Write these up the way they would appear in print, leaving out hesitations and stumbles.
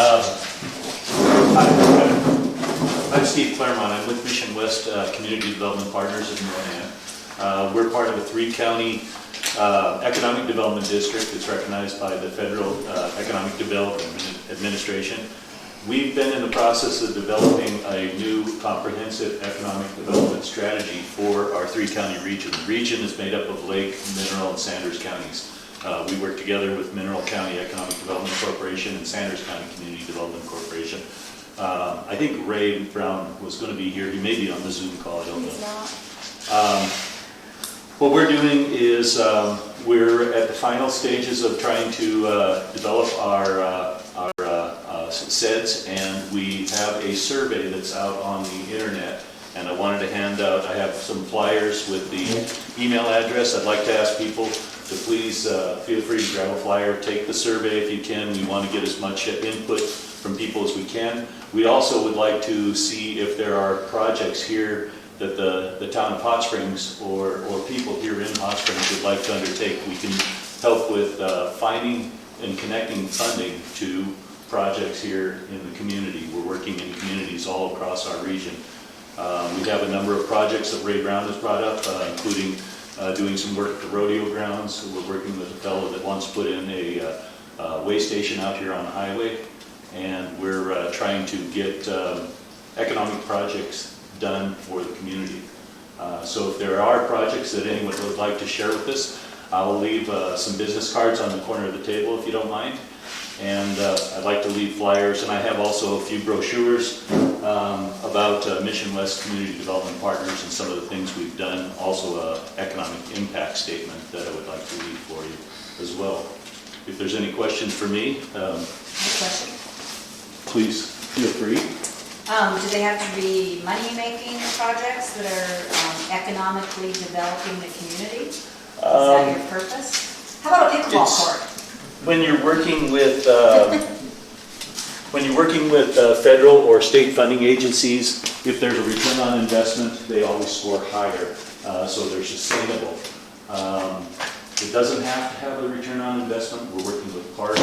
I'm Steve Clairmont. I'm with Mission West Community Development Partners in Ronan. We're part of a 3-county economic development district that's recognized by the Federal Economic Development Administration. We've been in the process of developing a new comprehensive economic development strategy for our 3-county region. The region is made up of Lake, Mineral, and Sanders counties. We work together with Mineral County Economic Development Corporation and Sanders County Community Development Corporation. I think Ray Brown was going to be here. He may be on the Zoom call, I don't know. He's not. What we're doing is we're at the final stages of trying to develop our SEDS, and we have a survey that's out on the internet, and I wanted to hand out, I have some flyers with the email address. I'd like to ask people to please feel free to grab a flyer, take the survey if you can. We want to get as much input from people as we can. We also would like to see if there are projects here that the town of Hot Springs or people here in Hot Springs would like to undertake. We can help with finding and connecting funding to projects here in the community. We're working in communities all across our region. We have a number of projects that Ray Brown has brought up, including doing some work at the rodeo grounds. We're working with a fellow that wants to put in a way station out here on the highway, and we're trying to get economic projects done for the community. So if there are projects that anyone would like to share with us, I'll leave some business cards on the corner of the table if you don't mind. And I'd like to leave flyers, and I have also a few brochures about Mission West Community Development Partners and some of the things we've done. Also an economic impact statement that I would like to leave for you as well. If there's any questions for me, Question. please feel free. Do they have to be money-making projects that are economically developing the community? Is that your purpose? How about a pickleball court? When you're working with federal or state funding agencies, if there's a return on investment, they always score higher, so they're sustainable. It doesn't have to have a return on investment. We're working with Parry.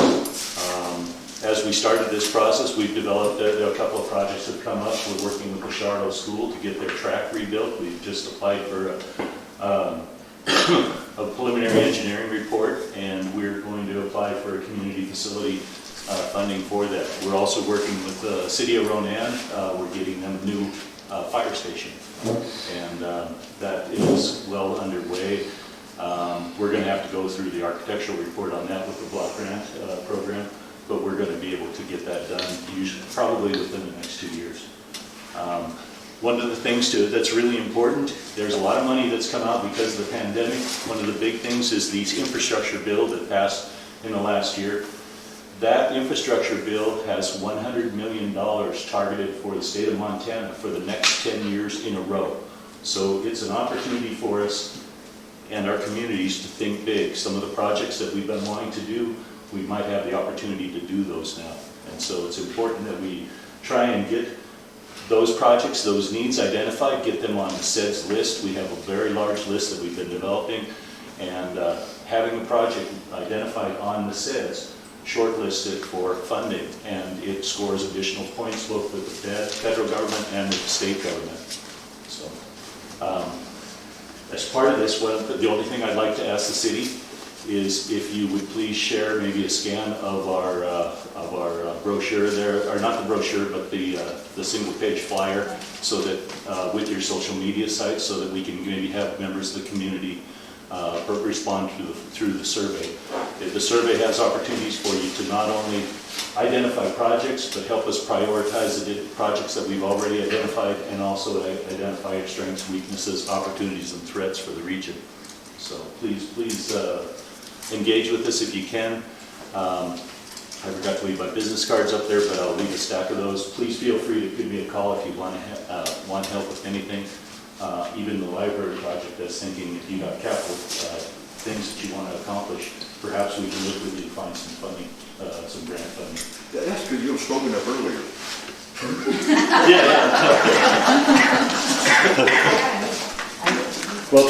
As we started this process, we've developed a couple of projects that have come up. We're working with the Charlotte School to get their track rebuilt. We've just applied for a preliminary engineering report, and we're going to apply for a community facility funding for that. We're also working with the City of Ronan. We're getting them a new fire station, and that is well underway. We're going to have to go through the architectural report on that with the block grant program, but we're going to be able to get that done usually, probably within the next 2 years. One of the things that's really important, there's a lot of money that's come out because of the pandemic. One of the big things is these infrastructure bill that passed in the last year. That infrastructure bill has $100 million targeted for the state of Montana for the next 10 years in a row. So it's an opportunity for us and our communities to think big. Some of the projects that we've been wanting to do, we might have the opportunity to do those now. And so it's important that we try and get those projects, those needs identified, get them on the SEDS list. We have a very large list that we've been developing, and having a project identified on the SEDS, shortlisted for funding, and it scores additional points both with the federal government and with the state government. So, as part of this, the only thing I'd like to ask the city is if you would please share maybe a scan of our brochure there, or not the brochure, but the single page flyer, so that with your social media sites, so that we can maybe have members of the community respond through the survey. The survey has opportunities for you to not only identify projects, but help us prioritize the projects that we've already identified, and also identify your strengths, weaknesses, opportunities, and threats for the region. So please engage with us if you can. I forgot to leave my business cards up there, but I'll leave a stack of those. Please feel free to give me a call if you want help with anything. Even the library project, I was thinking if you got capital things that you want to accomplish, perhaps we can look with you to find some funding, some grant funding. Yeah, that's because you were smoking up earlier. Yeah. Well,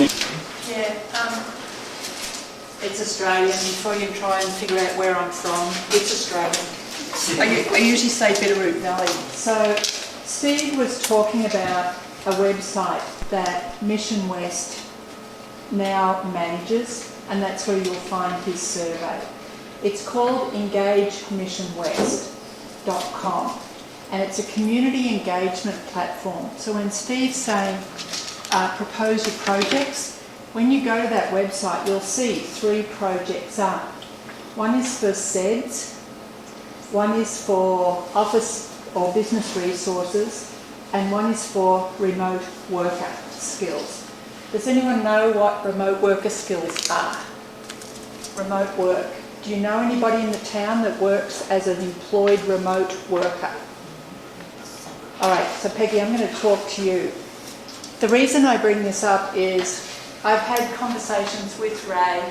it's Australian. Before you try and figure out where I'm from, it's Australian. I usually say Bitterroot Valley. So Steve was talking about a website that Mission West now manages, and that's where you'll find his survey. It's called engagemissionwest.com, and it's a community engagement platform. So when Steve's saying propose your projects, when you go to that website, you'll see 3 projects up. One is for SEDS, one is for office or business resources, and one is for remote worker skills. Does anyone know what remote worker skills are? Remote work. Do you know anybody in the town that works as an employed remote worker? All right, so Peggy, I'm going to talk to you. The reason I bring this up is I've had conversations with Ray.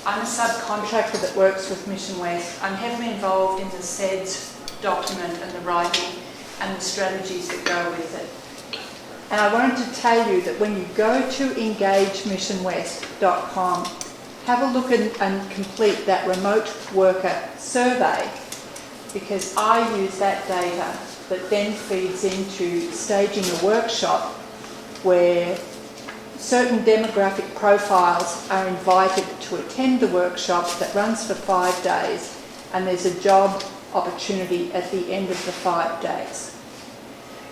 I'm a subcontractor that works with Mission West. I'm heavily involved in the SEDS document and the writing and the strategies that go with it. And I wanted to tell you that when you go to engagemissionwest.com, have a look and complete that remote worker survey, because I use that data that then feeds into staging a workshop where certain demographic profiles are invited to attend the workshop that runs for 5 days, and there's a job opportunity at the end of the 5 days.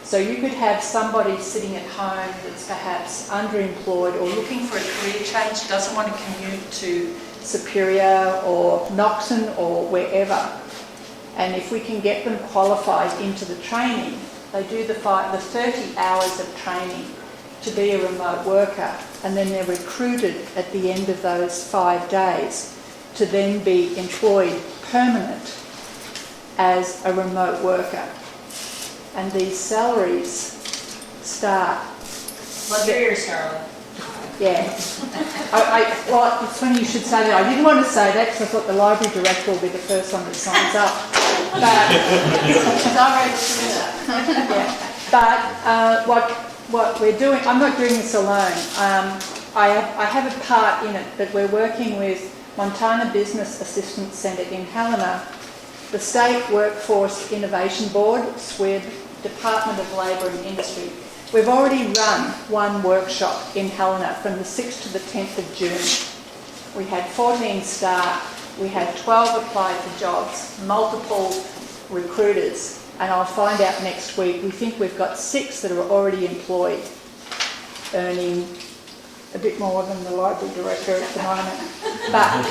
So you could have somebody sitting at home that's perhaps underemployed or looking for a career change, doesn't want to commute to Superior or Noxon or wherever. And if we can get them qualified into the training, they do the 30 hours of training to be a remote worker, and then they're recruited at the end of those 5 days to then be employed permanent as a remote worker. And these salaries start. Love your ears, Charlotte. Yeah. Well, it's funny you should say that. I didn't want to say that because I thought the library director will be the first one that signs up. But yeah. But what we're doing, I'm not doing this alone. I have a part in it, but we're working with Montana Business Assistance Centre in Helena, the State Workforce Innovation Board, SWIB, Department of Labour and Industry. We've already run one workshop in Helena from the 6th to the 10th of June. We had 14 staff, we had 12 apply for jobs, multiple recruiters, and I'll find out next week. We think we've got 6 that are already employed, earning a bit more than the library director at the moment. But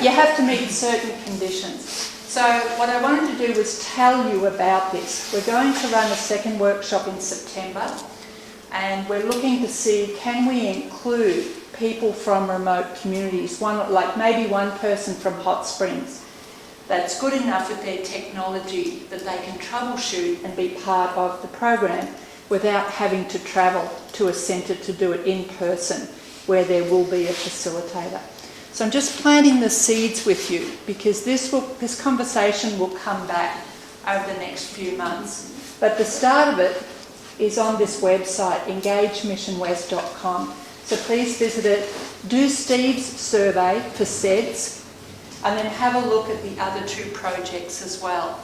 you have to meet certain conditions. So what I wanted to do was tell you about this. We're going to run a second workshop in September, and we're looking to see, can we include people from remote communities, like maybe one person from Hot Springs that's good enough with their technology that they can troubleshoot and be part of the program without having to travel to a centre to do it in person, where there will be a facilitator. So I'm just planting the seeds with you, because this conversation will come back over the next few months. But the start of it is on this website, engagemissionwest.com. So please visit it, do Steve's survey for SEDS, and then have a look at the other 2 projects as well.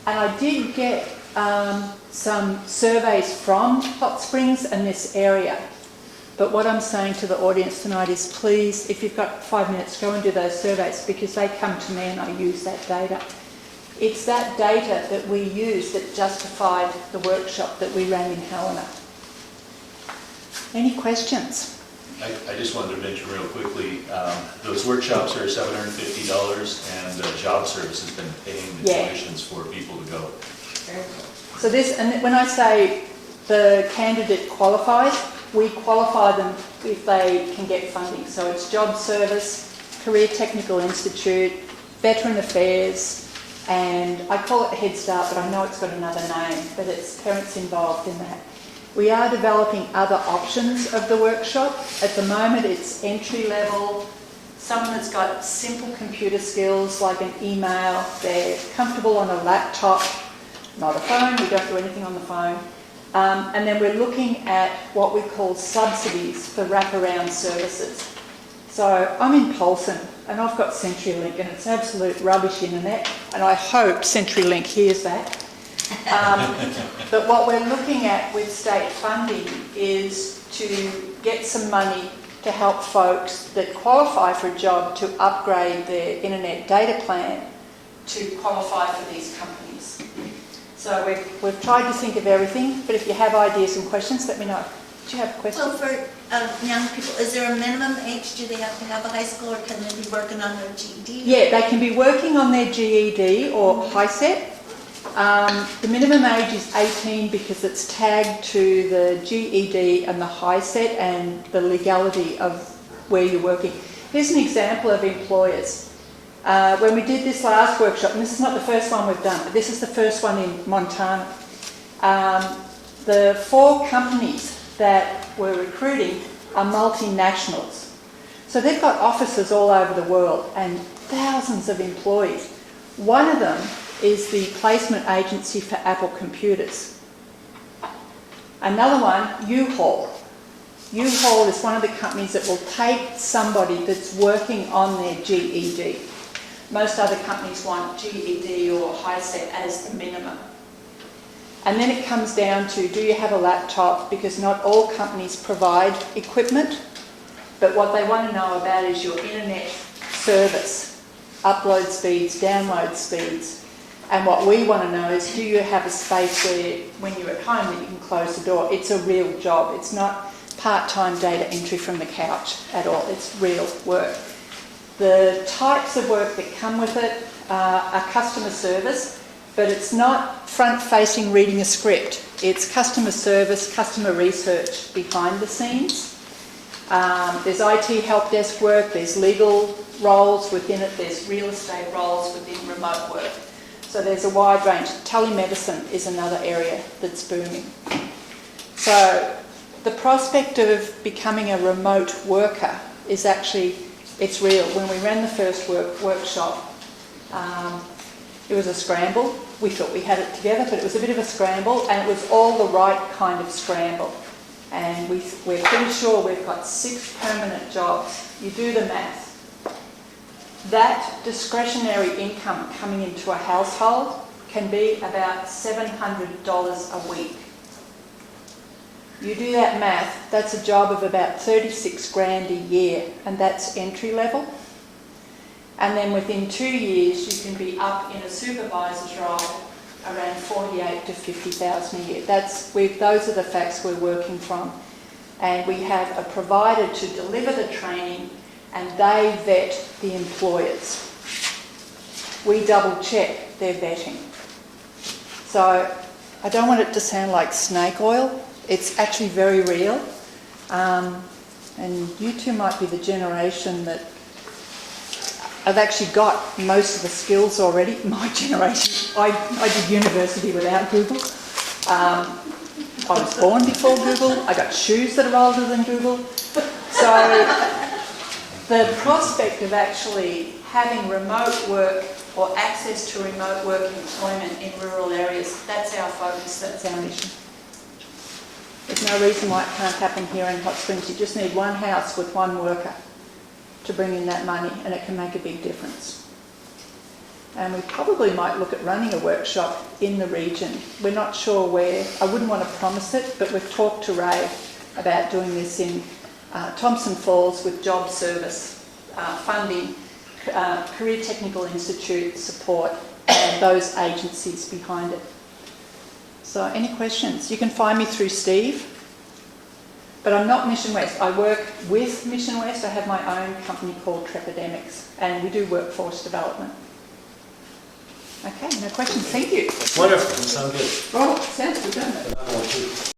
And I did get some surveys from Hot Springs and this area. But what I'm saying to the audience tonight is, please, if you've got 5 minutes, go and do those surveys, because they come to me and I use that data. It's that data that we use that justified the workshop that we ran in Helena. Any questions? I just wanted to mention real quickly, those workshops are $750, and Job Service has been paying the tuitions for people to go. So this, and when I say the candidate qualifies, we qualify them if they can get funding. So it's Job Service, Career Technical Institute, Veteran Affairs, and I call it Head Start, but I know it's got another name, but it's parents involved in that. We are developing other options of the workshop. At the moment it's entry level, someone that's got simple computer skills like an email, they're comfortable on a laptop, not a phone, we don't do anything on the phone. And then we're looking at what we call subsidies for wraparound services. So I'm in Polson and I've got CenturyLink and it's absolute rubbish internet, and I hope CenturyLink hears that. But what we're looking at with state funding is to get some money to help folks that qualify for a job to upgrade their internet data plan to qualify for these companies. So we've tried to think of everything, but if you have ideas and questions, let me know. Do you have a question? Well, for young people, is there a minimum age? Do they have to have a high school, or can they be working on their GED? Yeah, they can be working on their GED or HiSET. The minimum age is 18 because it's tagged to the GED and the HiSET and the legality of where you're working. Here's an example of employers. When we did this last workshop, and this is not the first one we've done, but this is the first one in Montana, the 4 companies that we're recruiting are multinationals. So they've got offices all over the world and thousands of employees. One of them is the placement agency for Apple computers. Another one, U-Haul. U-Haul is one of the companies that will take somebody that's working on their GED. Most other companies want GED or HiSET as the minimum. And then it comes down to, do you have a laptop? Because not all companies provide equipment, but what they want to know about is your internet service, upload speeds, download speeds. And what we want to know is, do you have a space where, when you're at home, that you can close the door? It's a real job. It's not part-time data entry from the couch at all. It's real work. The types of work that come with it are customer service, but it's not front-facing reading a script. It's customer service, customer research behind the scenes. There's IT help desk work, there's legal roles within it, there's real estate roles within remote work. So there's a wide range. Telemedicine is another area that's booming. So the prospect of becoming a remote worker is actually, it's real. When we ran the first workshop, it was a scramble. We thought we had it together, but it was a bit of a scramble, and it was all the right kind of scramble. And we're pretty sure we've got 6 permanent jobs. You do the math. That discretionary income coming into a household can be about $700 a week. You do that math, that's a job of about 36 grand a year, and that's entry level. And then within 2 years, you can be up in a supervisor's role around 48 to 50,000 a year. Those are the facts we're working from. And we have a provider to deliver the training, and they vet the employers. We double check their vetting. So I don't want it to sound like snake oil. It's actually very real. And you two might be the generation that I've actually got most of the skills already. My generation, I did university without Google. I was born before Google. I got shoes that are older than Google. So the prospect of actually having remote work or access to remote work employment in rural areas, that's our focus, that's our mission. There's no reason why it can't happen here in Hot Springs. You just need one house with one worker to bring in that money, and it can make a big difference. And we probably might look at running a workshop in the region. We're not sure where. I wouldn't want to promise it, but we've talked to Ray about doing this in Thompson Falls with job service funding, Career Technical Institute support, and those agencies behind it. So any questions? You can find me through Steve. But I'm not Mission West. I work with Mission West. I have my own company called Trepidemics, and we do workforce development. Okay, no questions. Thank you. Wonderful. Sounds good. Oh, sounds good, doesn't it? I want to.